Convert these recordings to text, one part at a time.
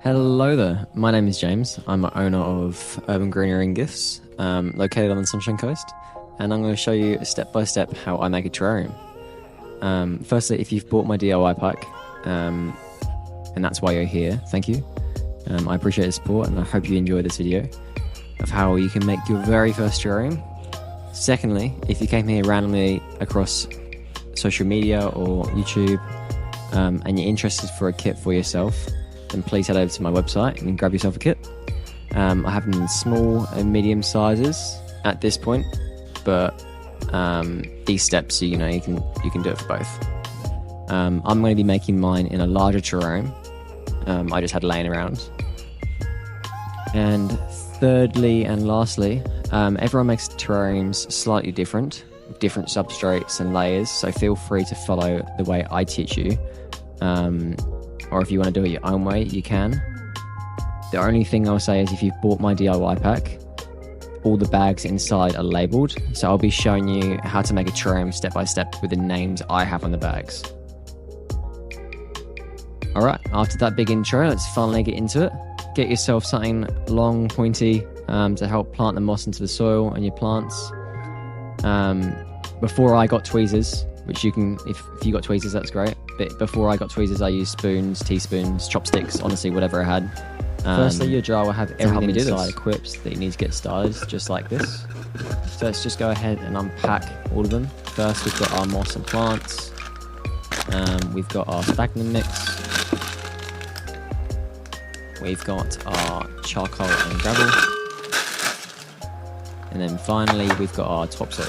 Hello there, my name is James. I'm the owner of Urban Greenery and Gifts, located on the Sunshine Coast, and I'm going to show you step by step how I make a terrarium. Firstly, if you've bought my DIY pack, and that's why you're here, thank you. I appreciate the support and I hope you enjoyed this video of how you can make your very first terrarium. Secondly, if you came here randomly across social media or YouTube and you're interested for a kit for yourself, then please head over to my website and grab yourself a kit. I have them in small and medium sizes at this point, but these steps, you can do it for both. I'm going to be making mine in a larger terrarium. I just had laying around. And thirdly and lastly, everyone makes terrariums slightly different, with different substrates and layers, so feel free to follow the way I teach you. Or if you want to do it your own way, you can. The only thing I'll say is if you've bought my DIY pack, all the bags inside are labelled, so I'll be showing you how to make a terrarium step by step with the names I have on the bags. Alright, after that big intro, let's finally get into it. Get yourself something long, pointy, to help plant the moss into the soil and your plants. Before I got tweezers, which you can, if you got tweezers, that's great. But before I got tweezers, I used spoons, teaspoons, chopsticks, honestly, whatever I had. Firstly, your jar will have everything inside equipped that you need to get started, just like this. So let's just go ahead and unpack all of them. First, we've got our moss and plants. We've got our sphagnum mix. We've got our charcoal and gravel. And then finally, we've got our topsoil.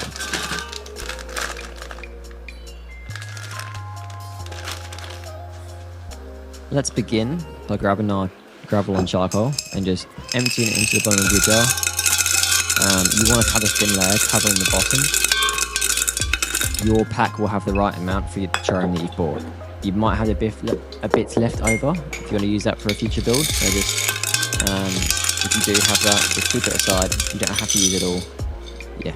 Let's begin by grabbing our gravel and charcoal and just emptying it into the bottom of your jar. You want to have a thin layer covering the bottom. Your pack will have the right amount for your terrarium that you've bought. You might have a bit left over if you want to use that for a future build. So just, if you do have that, just keep it aside. You don't have to use it all. Yeah.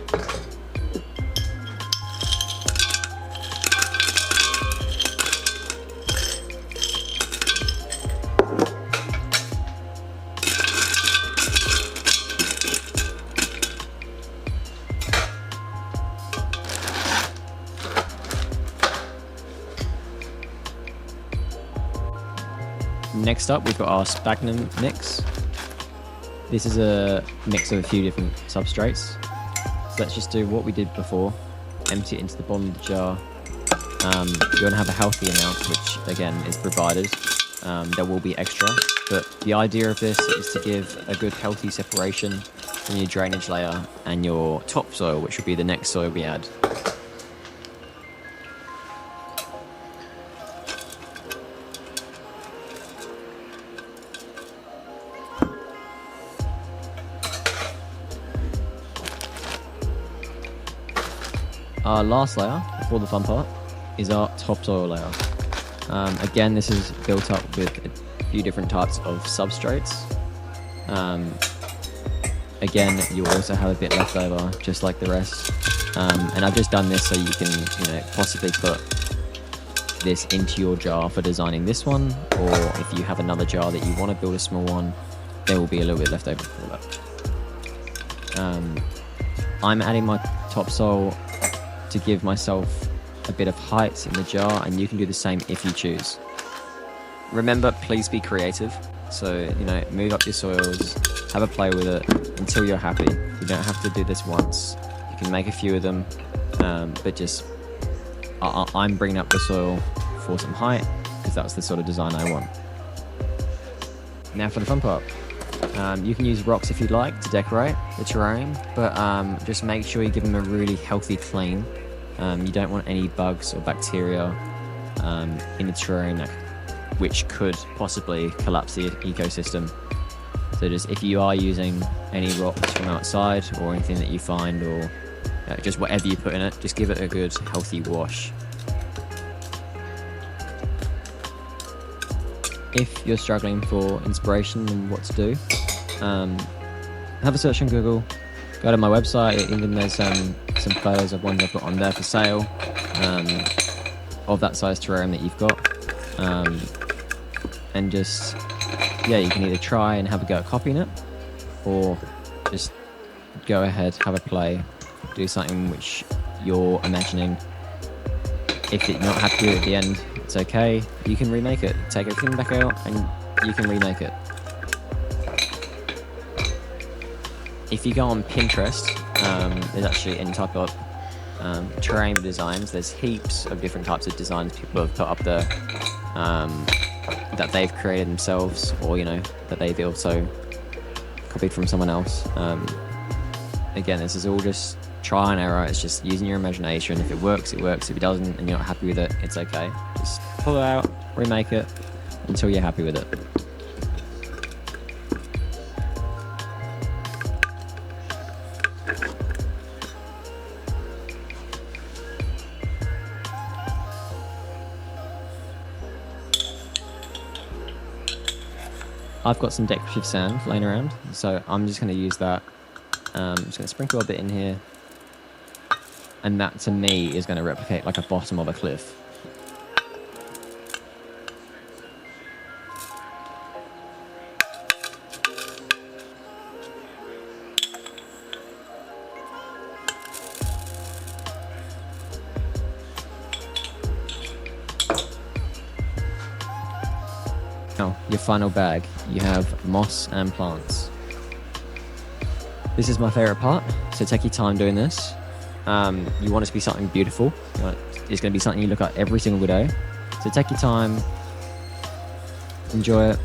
Next up, we've got our sphagnum mix. This is a mix of a few different substrates. So let's just do what we did before. Empty it into the bottom of the jar. You want to have a healthy amount, which again is provided. There will be extra, but the idea of this is to give a good healthy separation from your drainage layer and your topsoil, which will be the next soil we add. Our last layer, before the fun part, is our topsoil layer. Again, this is built up with a few different types of substrates. Again, you'll also have a bit left over, just like the rest. And I've just done this so you can, possibly put this into your jar for designing this one, or if you have another jar that you want to build a small one, there will be a little bit left over for that. I'm adding my topsoil to give myself a bit of height in the jar, and you can do the same if you choose. Remember, please be creative. So, move up your soils, have a play with it until you're happy. You don't have to do this once. You can make a few of them, but just, I'm bringing up the soil for some height because that's the sort of design I want. Now for the fun part. You can use rocks if you'd like to decorate the terrarium, but just make sure you give them a really healthy clean. You don't want any bugs or bacteria in the terrarium which could possibly collapse the ecosystem. So just if you are using any rocks from outside or anything that you find, or just whatever you put in it, just give it a good healthy wash. If you're struggling for inspiration and what to do, have a search on Google, go to my website. Even there's some photos of ones I've got on there for sale, of that size terrarium that you've got, and just yeah, you can either try and have a go at copying it, or just go ahead, have a play, do something which you're imagining. If you're not happy with it at the end, it's okay. You can remake it. Take everything back out and you can remake it. If you go on Pinterest, there's actually any type of terrarium designs. There's heaps of different types of designs people have put up there that they've created themselves, or that they've also copied from someone else. Again, this is all just try and error. It's just using your imagination. If it works, it works. If it doesn't and you're not happy with it, it's okay. Just pull it out, remake it until you're happy with it. I've got some decorative sand laying around, so I'm just going to use that. I'm just going to sprinkle a bit in here, and that to me is going to replicate like a bottom of a cliff. Now, your final bag, you have moss and plants. This is my favorite part, so take your time doing this. You want it to be something beautiful. It's going to be something you look at every single day. So take your time, enjoy it.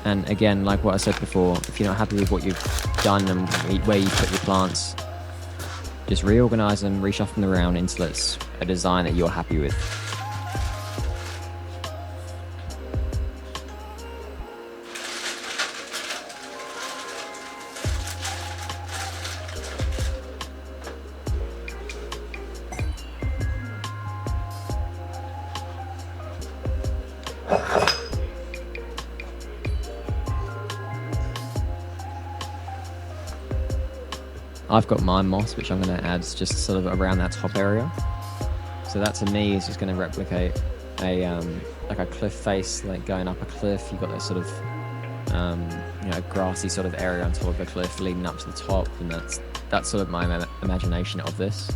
And again, like what I said before, if you're not happy with what you've done and where you put your plants, just reorganize them, reshuffle them around until it's a design that you're happy with. I've got my moss, which I'm going to add just sort of around that top area. So that to me is just going to replicate a like a cliff face, like going up a cliff. You've got that sort of grassy sort of area on top of a cliff leading up to the top, and that's sort of my imagination of this.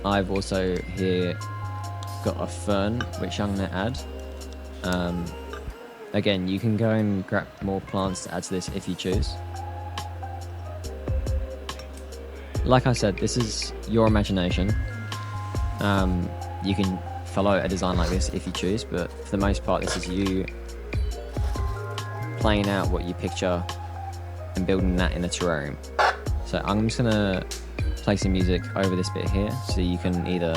I've also here got a fern, which I'm going to add. Again, you can go and grab more plants to add to this if you choose. Like I said, this is your imagination. You can follow a design like this if you choose, but for the most part, this is you playing out what you picture and building that in a terrarium. So I'm just going to play some music over this bit here, so you can either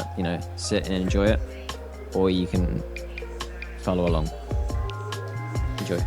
sit and enjoy it, or you can follow along. Enjoy.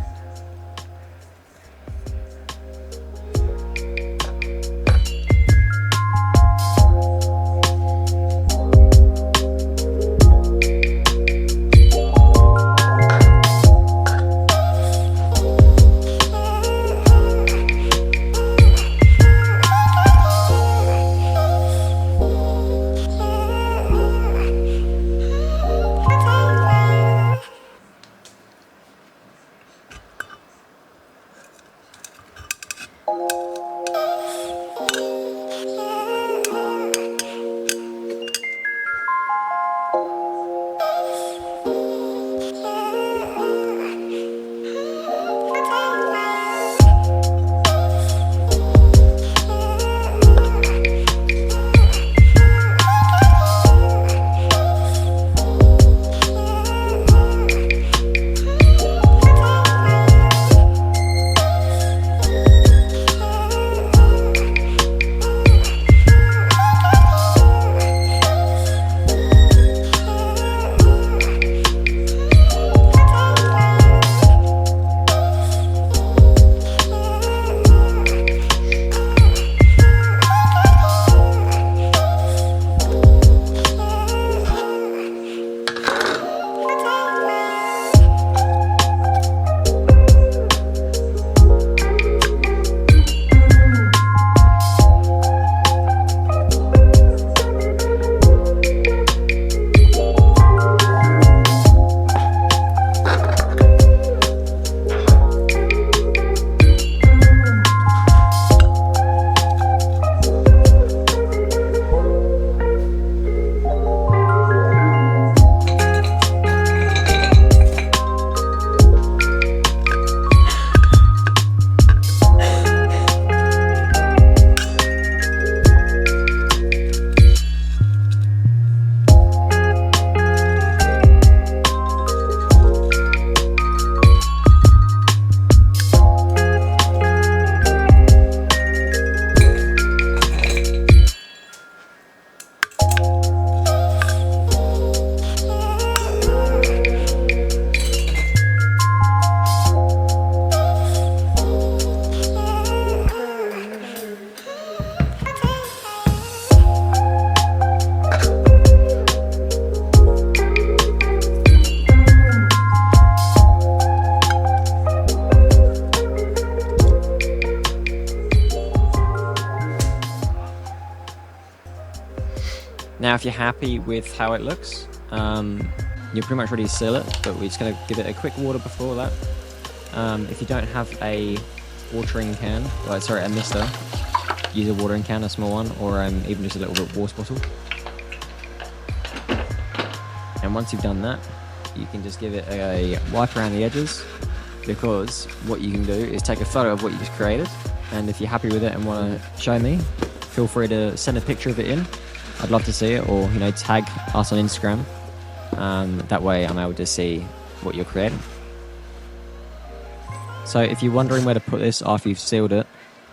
Now, if you're happy with how it looks, you're pretty much ready to seal it, but we're just going to give it a quick water before that. If you don't have a watering can, a mister, use a watering can, a small one, or even just a little water bottle. And once you've done that, you can just give it a wipe around the edges, because what you can do is take a photo of what you just created, and if you're happy with it and want to show me, feel free to send a picture of it in. I'd love to see it, or tag us on Instagram. That way I'm able to see what you're creating. So if you're wondering where to put this after you've sealed it,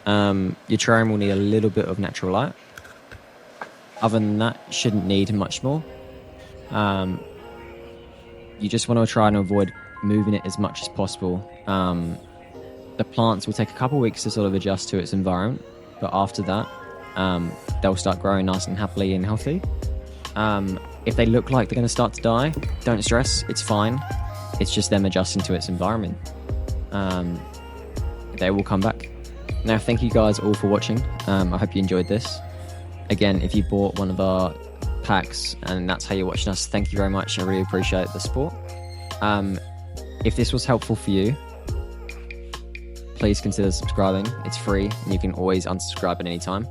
your terrarium will need a little bit of natural light. Other than that, shouldn't need much more. You just want to try and avoid moving it as much as possible. The plants will take a couple of weeks to sort of adjust to its environment, but after that, they'll start growing nice and happily and healthy. If they look like they're going to start to die, don't stress, it's fine. It's just them adjusting to its environment. They will come back. Now, thank you guys all for watching. I hope you enjoyed this. Again, if you bought one of our packs and that's how you're watching us, thank you very much. I really appreciate the support. If this was helpful for you, please consider subscribing. It's free and you can always unsubscribe at any time.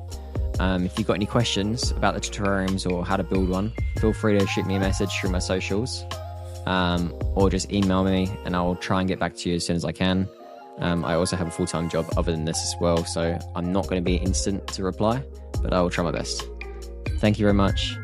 If you've got any questions about the terrariums or how to build one, feel free to shoot me a message through my socials, or just email me and I'll try and get back to you as soon as I can. I also have a full-time job other than this as well, so I'm not going to be instant to reply, but I will try my best. Thank you very much.